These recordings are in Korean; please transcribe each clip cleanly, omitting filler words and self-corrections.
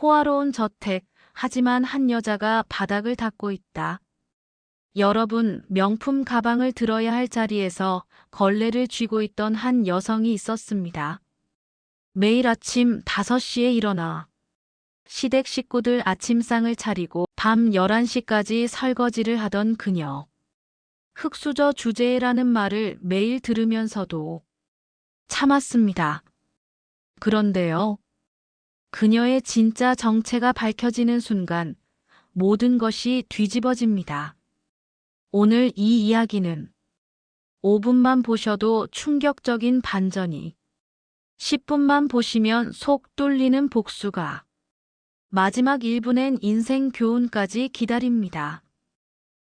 호화로운 저택, 하지만 한 여자가 바닥을 닦고 있다. 여러분, 명품 가방을 들어야 할 자리에서 걸레를 쥐고 있던 한 여성이 있었습니다. 매일 아침 5시에 일어나 시댁 식구들 아침상을 차리고 밤 11시까지 설거지를 하던 그녀. 흙수저 주제라는 말을 매일 들으면서도 참았습니다. 그런데요, 그녀의 진짜 정체가 밝혀지는 순간 모든 것이 뒤집어집니다. 오늘 이 이야기는 5분만 보셔도 충격적인 반전이, 10분만 보시면 속 뚫리는 복수가, 마지막 1분엔 인생 교훈까지 기다립니다.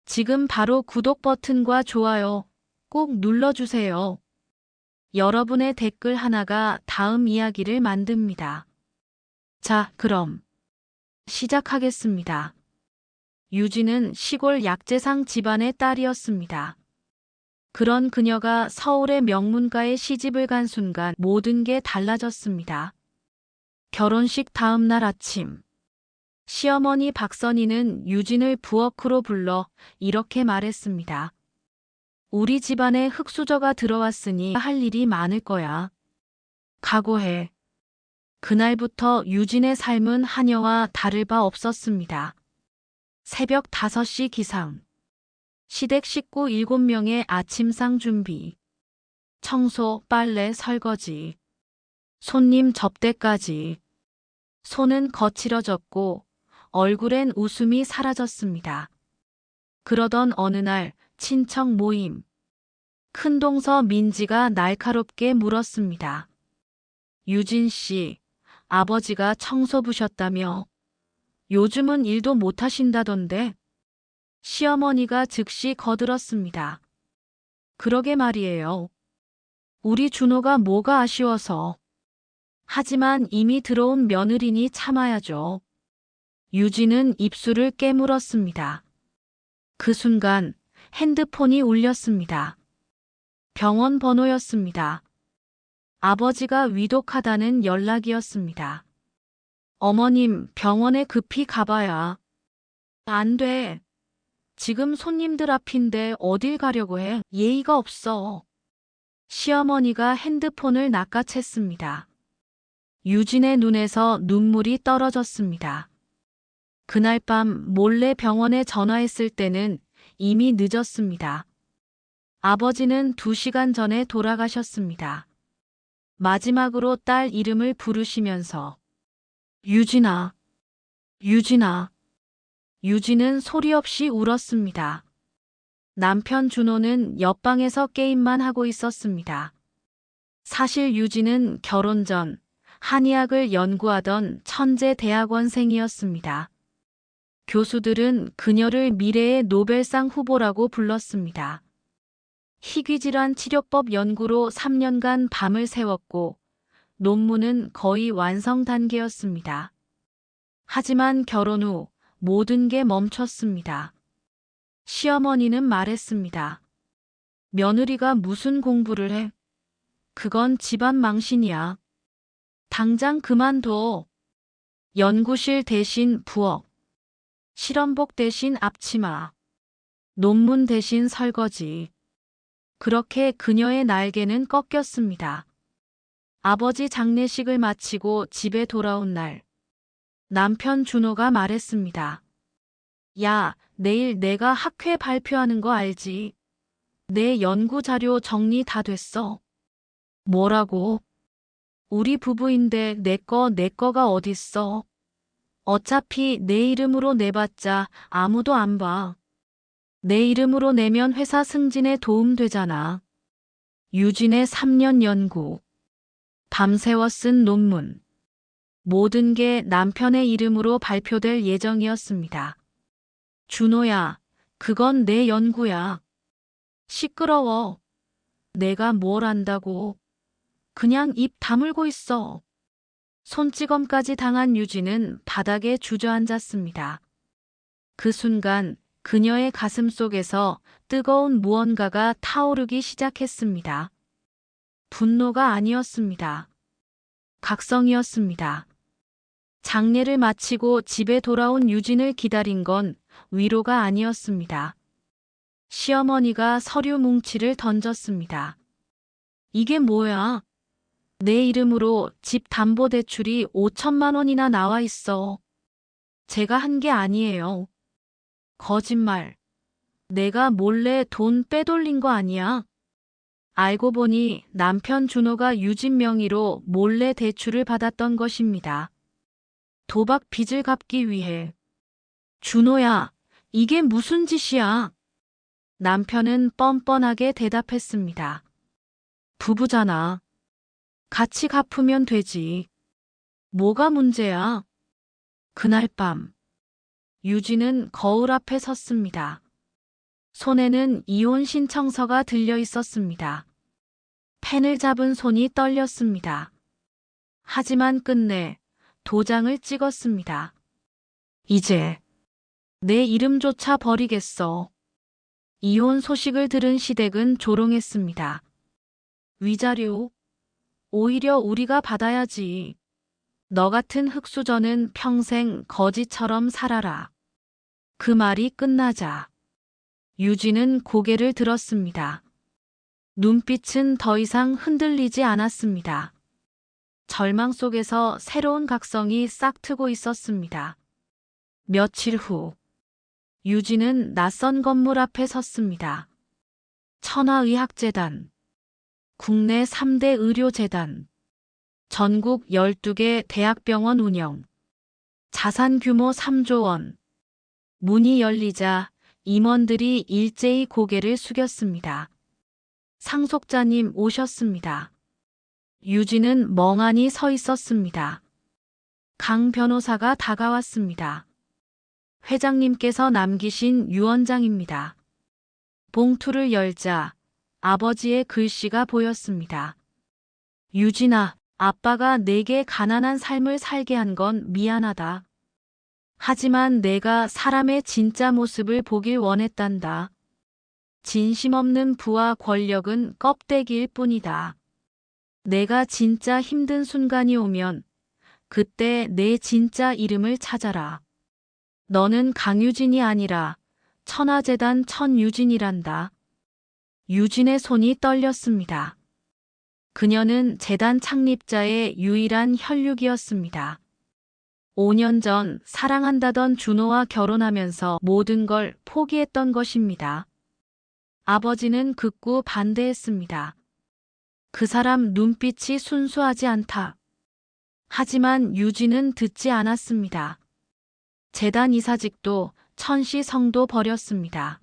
지금 바로 구독 버튼과 좋아요 꼭 눌러주세요. 여러분의 댓글 하나가 다음 이야기를 만듭니다. 자, 그럼 시작하겠습니다. 유진은 시골 약재상 집안의 딸이었습니다. 그런 그녀가 서울의 명문가에 시집을 간 순간 모든 게 달라졌습니다. 결혼식 다음 날 아침, 시어머니 박선희는 유진을 부엌으로 불러 이렇게 말했습니다. 우리 집안에 흙수저가 들어왔으니 할 일이 많을 거야. 각오해. 그날부터 유진의 삶은 하녀와 다를 바 없었습니다. 새벽 5시 기상. 시댁 식구 7명의 아침상 준비. 청소, 빨래, 설거지. 손님 접대까지. 손은 거칠어졌고 얼굴엔 웃음이 사라졌습니다. 그러던 어느 날 친척 모임. 큰동서 민지가 날카롭게 물었습니다. 유진 씨, 아버지가 청소부셨다며. 요즘은 일도 못하신다던데. 시어머니가 즉시 거들었습니다. 그러게 말이에요. 우리 준호가 뭐가 아쉬워서. 하지만 이미 들어온 며느리니 참아야죠. 유진은 입술을 깨물었습니다. 그 순간 핸드폰이 울렸습니다. 병원 번호였습니다. 아버지가 위독하다는 연락이었습니다. 어머님, 병원에 급히 가봐야. 안 돼. 지금 손님들 앞인데 어딜 가려고 해? 예의가 없어. 시어머니가 핸드폰을 낚아챘습니다. 유진의 눈에서 눈물이 떨어졌습니다. 그날 밤 몰래 병원에 전화했을 때는 이미 늦었습니다. 아버지는 2시간 전에 돌아가셨습니다. 마지막으로 딸 이름을 부르시면서 유진아, 유진아. 유진은 소리 없이 울었습니다. 남편 준호는 옆방에서 게임만 하고 있었습니다. 사실 유진은 결혼 전 한의학을 연구하던 천재 대학원생이었습니다. 교수들은 그녀를 미래의 노벨상 후보라고 불렀습니다. 희귀질환 치료법 연구로 3년간 밤을 새웠고 논문은 거의 완성 단계였습니다. 하지만 결혼 후 모든 게 멈췄습니다. 시어머니는 말했습니다. 며느리가 무슨 공부를 해? 그건 집안 망신이야. 당장 그만둬. 연구실 대신 부엌, 실험복 대신 앞치마, 논문 대신 설거지. 그렇게 그녀의 날개는 꺾였습니다. 아버지 장례식을 마치고 집에 돌아온 날, 남편 준호가 말했습니다. 야, 내일 내가 학회 발표하는 거 알지? 내 연구 자료 정리 다 됐어. 뭐라고? 우리 부부인데 내 거가 어딨어? 어차피 내 이름으로 내봤자 아무도 안 봐. 내 이름으로 내면 회사 승진에 도움 되잖아. 유진의 3년 연구. 밤새워 쓴 논문. 모든 게 남편의 이름으로 발표될 예정이었습니다. 준호야, 그건 내 연구야. 시끄러워. 내가 뭘 안다고. 그냥 입 다물고 있어. 손찌검까지 당한 유진은 바닥에 주저앉았습니다. 그 순간 그녀의 가슴 속에서 뜨거운 무언가가 타오르기 시작했습니다. 분노가 아니었습니다. 각성이었습니다. 장례를 마치고 집에 돌아온 유진을 기다린 건 위로가 아니었습니다. 시어머니가 서류 뭉치를 던졌습니다. 이게 뭐야? 내 이름으로 집 담보대출이 5천만 원이나 나와 있어. 제가 한 게 아니에요. 거짓말. 내가 몰래 돈 빼돌린 거 아니야? 알고 보니 남편 준호가 유진 명의로 몰래 대출을 받았던 것입니다. 도박 빚을 갚기 위해. 준호야, 이게 무슨 짓이야? 남편은 뻔뻔하게 대답했습니다. 부부잖아. 같이 갚으면 되지. 뭐가 문제야? 그날 밤, 유진은 거울 앞에 섰습니다. 손에는 이혼 신청서가 들려 있었습니다. 펜을 잡은 손이 떨렸습니다. 하지만 끝내 도장을 찍었습니다. 이제 내 이름조차 버리겠어. 이혼 소식을 들은 시댁은 조롱했습니다. 위자료? 오히려 우리가 받아야지. 너 같은 흙수저는 평생 거지처럼 살아라. 그 말이 끝나자 유진은 고개를 들었습니다. 눈빛은 더 이상 흔들리지 않았습니다. 절망 속에서 새로운 각성이 싹트고 있었습니다. 며칠 후 유진은 낯선 건물 앞에 섰습니다. 천하의학재단, 국내 3대 의료재단, 전국 12개 대학병원 운영, 자산 규모 3조 원. 문이 열리자 임원들이 일제히 고개를 숙였습니다. 상속자님 오셨습니다. 유진은 멍하니 서 있었습니다. 강 변호사가 다가왔습니다. 회장님께서 남기신 유언장입니다. 봉투를 열자 아버지의 글씨가 보였습니다. 유진아, 아빠가 내게 가난한 삶을 살게 한 건 미안하다. 하지만 내가 사람의 진짜 모습을 보길 원했단다. 진심 없는 부와 권력은 껍데기일 뿐이다. 내가 진짜 힘든 순간이 오면 그때 내 진짜 이름을 찾아라. 너는 강유진이 아니라 천하재단 천유진이란다. 유진의 손이 떨렸습니다. 그녀는 재단 창립자의 유일한 혈육이었습니다. 5년 전 사랑한다던 준호와 결혼하면서 모든 걸 포기했던 것입니다. 아버지는 극구 반대했습니다. 그 사람 눈빛이 순수하지 않다. 하지만 유진은 듣지 않았습니다. 재단 이사직도 천시 성도 버렸습니다.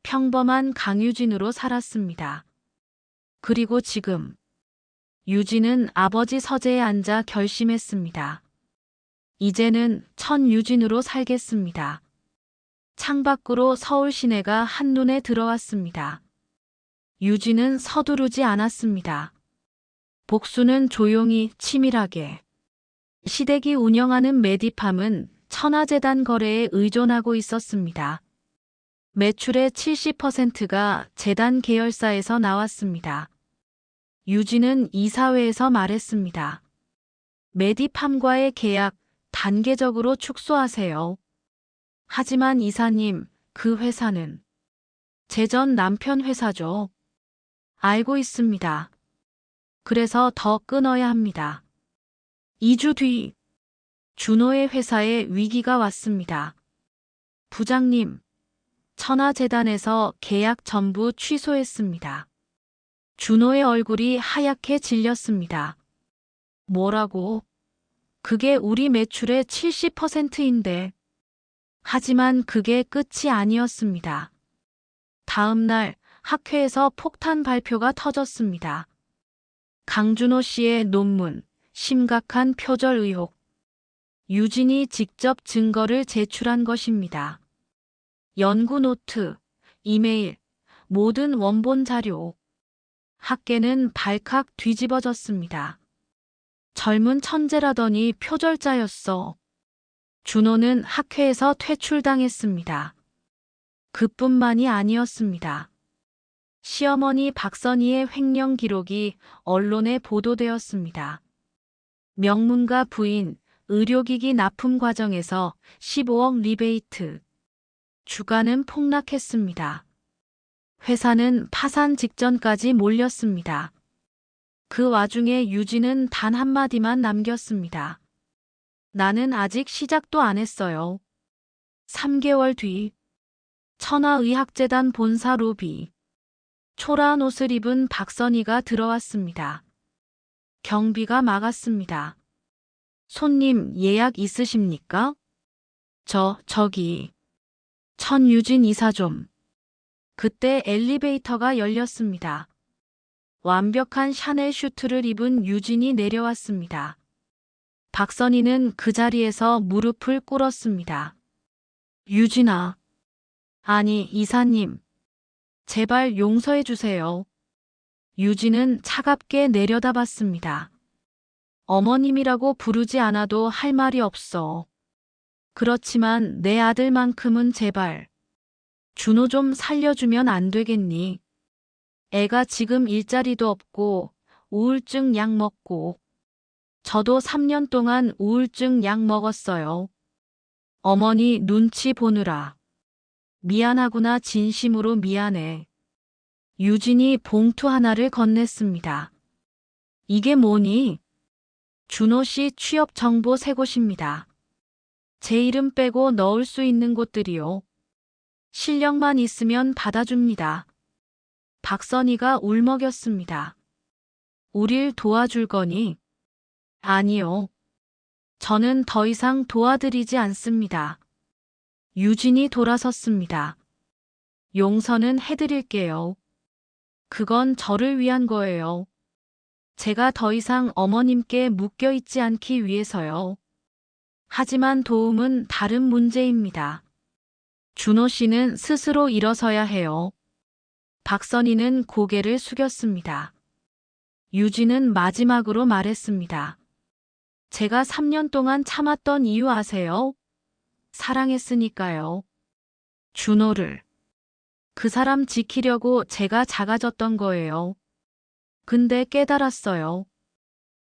평범한 강유진으로 살았습니다. 그리고 지금 유진은 아버지 서재에 앉아 결심했습니다. 이제는 천유진으로 살겠습니다. 창밖으로 서울 시내가 한눈에 들어왔습니다. 유진은 서두르지 않았습니다. 복수는 조용히 치밀하게. 시댁이 운영하는 메디팜은 천하재단 거래에 의존하고 있었습니다. 매출의 70%가 재단 계열사에서 나왔습니다. 유진은 이사회에서 말했습니다. 메디팜과의 계약 단계적으로 축소하세요. 하지만 이사님, 그 회사는 제 전 남편 회사죠. 알고 있습니다. 그래서 더 끊어야 합니다. 2주 뒤 준호의 회사에 위기가 왔습니다. 부장님, 천하재단에서 계약 전부 취소했습니다. 준호의 얼굴이 하얗게 질렸습니다. 뭐라고? 그게 우리 매출의 70%인데. 하지만 그게 끝이 아니었습니다. 다음 날 학회에서 폭탄 발표가 터졌습니다. 강준호 씨의 논문, 심각한 표절 의혹. 유진이 직접 증거를 제출한 것입니다. 연구 노트, 이메일, 모든 원본 자료. 학계는 발칵 뒤집어졌습니다. 젊은 천재라더니 표절자였어. 준호는 학회에서 퇴출당했습니다. 그뿐만이 아니었습니다. 시어머니 박선희의 횡령 기록이 언론에 보도되었습니다. 명문가 부인 의료기기 납품 과정에서 15억 리베이트. 주가는 폭락했습니다. 회사는 파산 직전까지 몰렸습니다. 그 와중에 유진은 단 한마디만 남겼습니다. 나는 아직 시작도 안 했어요. 3개월 뒤 천하의학재단 본사 로비. 초라한 옷을 입은 박선희가 들어왔습니다. 경비가 막았습니다. 손님 예약 있으십니까? 저기. 천유진 이사 좀. 그때 엘리베이터가 열렸습니다. 완벽한 샤넬 슈트를 입은 유진이 내려왔습니다. 박선희는 그 자리에서 무릎을 꿇었습니다. 유진아. 아니, 이사님. 제발 용서해 주세요. 유진은 차갑게 내려다봤습니다. 어머님이라고 부르지 않아도 할 말이 없어. 그렇지만 내 아들만큼은 제발. 준호 좀 살려주면 안 되겠니? 애가 지금 일자리도 없고 우울증 약 먹고. 저도 3년 동안 우울증 약 먹었어요. 어머니 눈치 보느라. 미안하구나. 진심으로 미안해. 유진이 봉투 하나를 건넸습니다. 이게 뭐니? 준호 씨 취업 정보 세 곳입니다. 제 이름 빼고 넣을 수 있는 곳들이요. 실력만 있으면 받아줍니다. 박선희가 울먹였습니다. 우릴 도와줄 거니? 아니요. 저는 더 이상 도와드리지 않습니다. 유진이 돌아섰습니다. 용서는 해드릴게요. 그건 저를 위한 거예요. 제가 더 이상 어머님께 묶여있지 않기 위해서요. 하지만 도움은 다른 문제입니다. 준호 씨는 스스로 일어서야 해요. 박선희는 고개를 숙였습니다. 유진은 마지막으로 말했습니다. 제가 3년 동안 참았던 이유 아세요? 사랑했으니까요. 준호를. 그 사람 지키려고 제가 작아졌던 거예요. 근데 깨달았어요.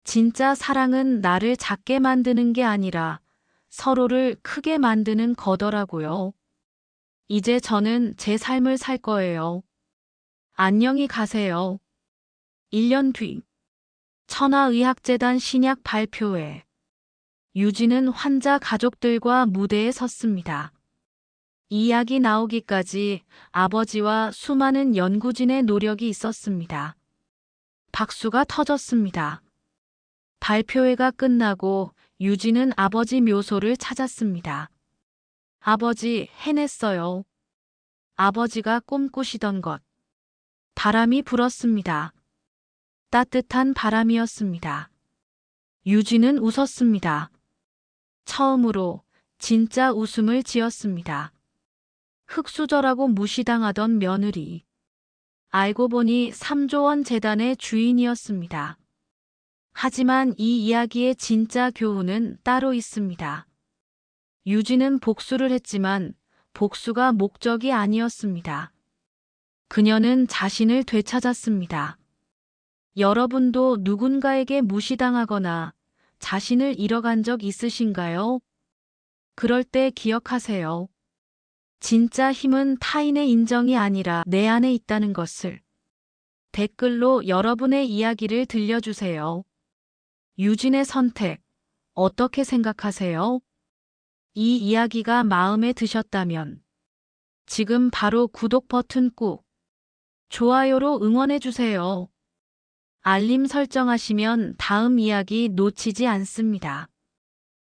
진짜 사랑은 나를 작게 만드는 게 아니라 서로를 크게 만드는 거더라고요. 이제 저는 제 삶을 살 거예요. 안녕히 가세요. 1년 뒤 천하의학재단 신약 발표회. 유진은 환자 가족들과 무대에 섰습니다. 이 약이 나오기까지 아버지와 수많은 연구진의 노력이 있었습니다. 박수가 터졌습니다. 발표회가 끝나고 유진은 아버지 묘소를 찾았습니다. 아버지, 해냈어요. 아버지가 꿈꾸시던 것. 바람이 불었습니다. 따뜻한 바람이었습니다. 유진은 웃었습니다. 처음으로 진짜 웃음을 지었습니다. 흙수저라고 무시당하던 며느리. 알고 보니 3조 원 재단의 주인이었습니다. 하지만 이 이야기의 진짜 교훈은 따로 있습니다. 유진은 복수를 했지만 복수가 목적이 아니었습니다. 그녀는 자신을 되찾았습니다. 여러분도 누군가에게 무시당하거나 자신을 잃어간 적 있으신가요? 그럴 때 기억하세요. 진짜 힘은 타인의 인정이 아니라 내 안에 있다는 것을. 댓글로 여러분의 이야기를 들려주세요. 유진의 선택, 어떻게 생각하세요? 이 이야기가 마음에 드셨다면 지금 바로 구독 버튼 꾹, 좋아요로 응원해주세요. 알림 설정하시면 다음 이야기 놓치지 않습니다.